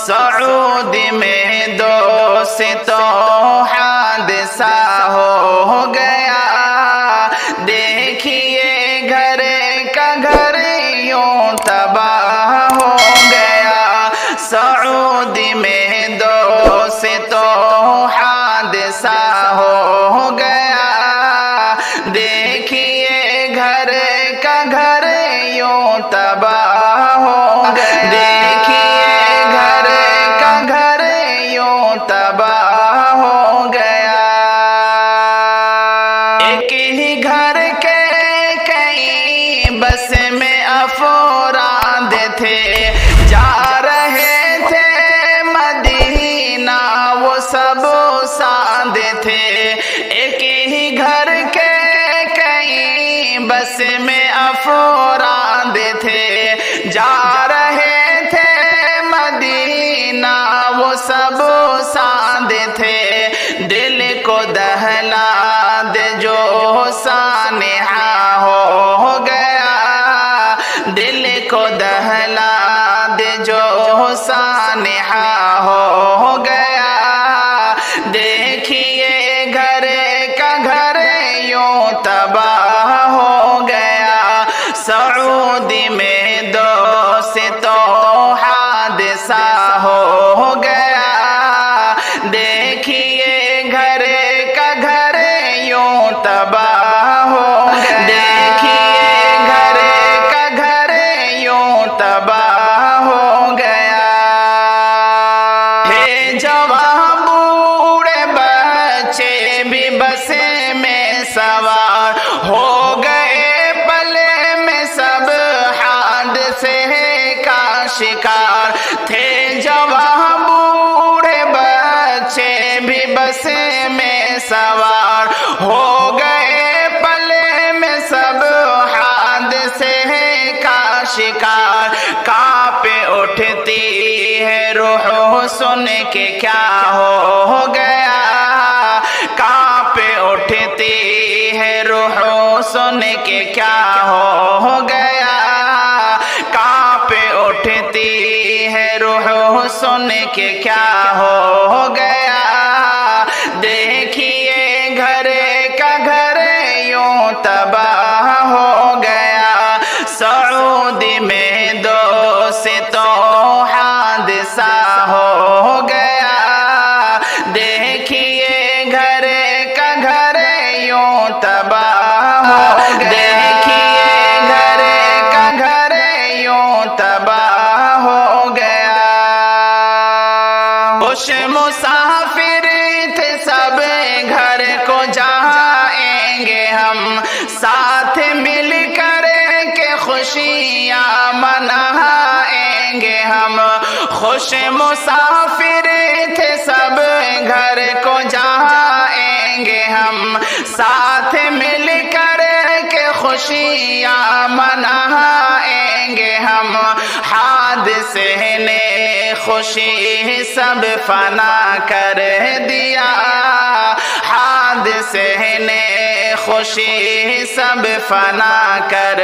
سعودی میں دوستوں حادثہ ہو گیا، دیکھیے گھر کا گھر یوں تباہ ہو گیا، سعودی میں دوستوں حادثہ ہو گیا، دیکھیے گھر کا گھر یوں تباہ ہو گیا، دیکھیے گھر کا گھر یوں تباہ ہو گیا۔ ایک ہی گھر کے کئی بس میں افراد تھے، جا رہے تھے مدینہ وہ سب ساتھ تھے، ایک ہی گھر کے کئی بس میں افراد تھے، جا رہے تھے مدینہ وہ سب ساتھ تھے، دل کو دہلا دے جو سانحہ ہو گیا، دل کو دہلا دے جو سانحہ ہو گیا، دیکھیے گھر کا گھر یوں تباہ ہو گیا، سعودی میں دوستوں حادثہ ہو گیا، دیکھیے گھر کا گھر یوں تباہ ہو گیا، دیکھیے گھر کا گھر یوں تباہ ہو گیا۔ ہے جوان بوڑھے بچے بھی بس میں سوار ہو گئے، پلے میں سب حادثے کا شکار تھے، جوان بوڑھے بچے بھی بس میں سوار ہو گئے، پلے میں سب حادثے کا شکار، کانپ اٹھتی ہے روح سن کے کیا ہو گیا، کانپ اٹھتی ہے روح سن کے کیا ہو گیا، کانپ اٹھتی ہے روح سن کے کیا ہو گیا، دیکھیے گھر کا گھر یوں تباہ ہو گیا، سعودی میں دوستوں حادثہ ہو گیا، دیکھیے گھر کا گھر یوں تباہ ہو گیا، دیکھیے گھر کا گھر یوں تباہ ہو گیا۔ خوش مسافر تھے سب گھر کو جائیں گے ہم، ساتھ مل کر کے خوشیاں منائیں گے ہم، خوش مسافر تھے سب گھر کو جائیں گے ہم، ساتھ مل کر کے خوشیاں منائیں گے ہم، حادثے نے خوشی سب فنا کر دیا، حادثے نے خوشی سب فنا کر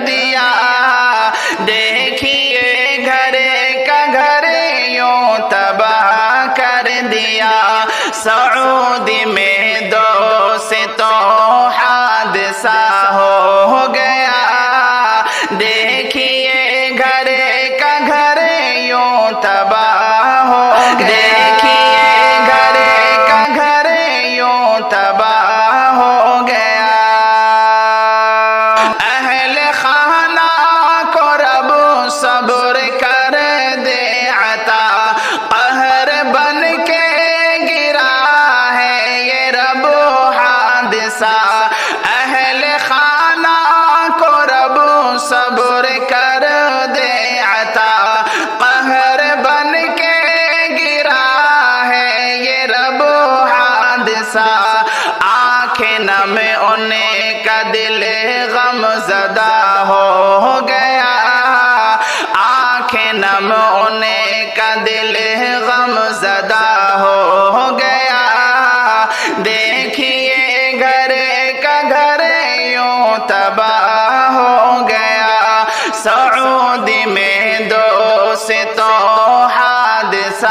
دیا، دیکھیے گھر کا گھر یوں تباہ کر دیا، سعودی میں دوستوں حادثہ ہو گیا، دیکھیے گھر کا گھر یوں تباہ ہو گیا، دیکھیے گھر کا گھر یوں تباہ ہو گیا۔ اہل خانہ کو رب صبر کر دے عطا، قہر بن کے گرا ہے یہ رب حادثہ، اہل خانہ کو رب صبر کر دے عطا، قہر بن کے گرا ہے یہ رب حادثہ، آنکھیں نم ان کا دل غم زدہ ہو گیا، آنکھیں نم ان کا دل غم زدہ ہو گیا، دیکھیے گھر کا گھر یوں تباہ ہو گیا، سعودی میں دوستوں حادثہ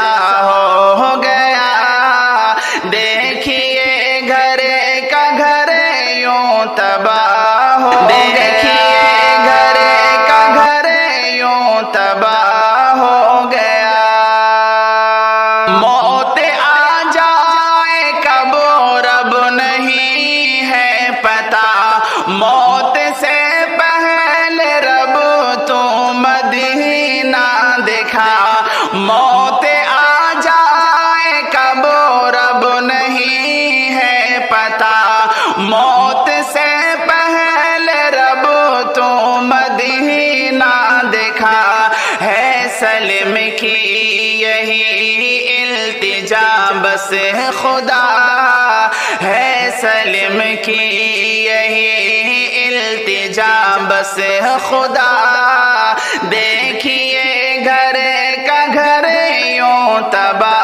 موت آ جائے کب رب نہیں ہے پتا، موت سے پہلے رب تو مدینہ دیکھا ہے، سلم کی یہی التجا بس خدا ہے، سلم کی یہی التجا بس خدا، دیکھیے گھر کا گھر یوں تباہ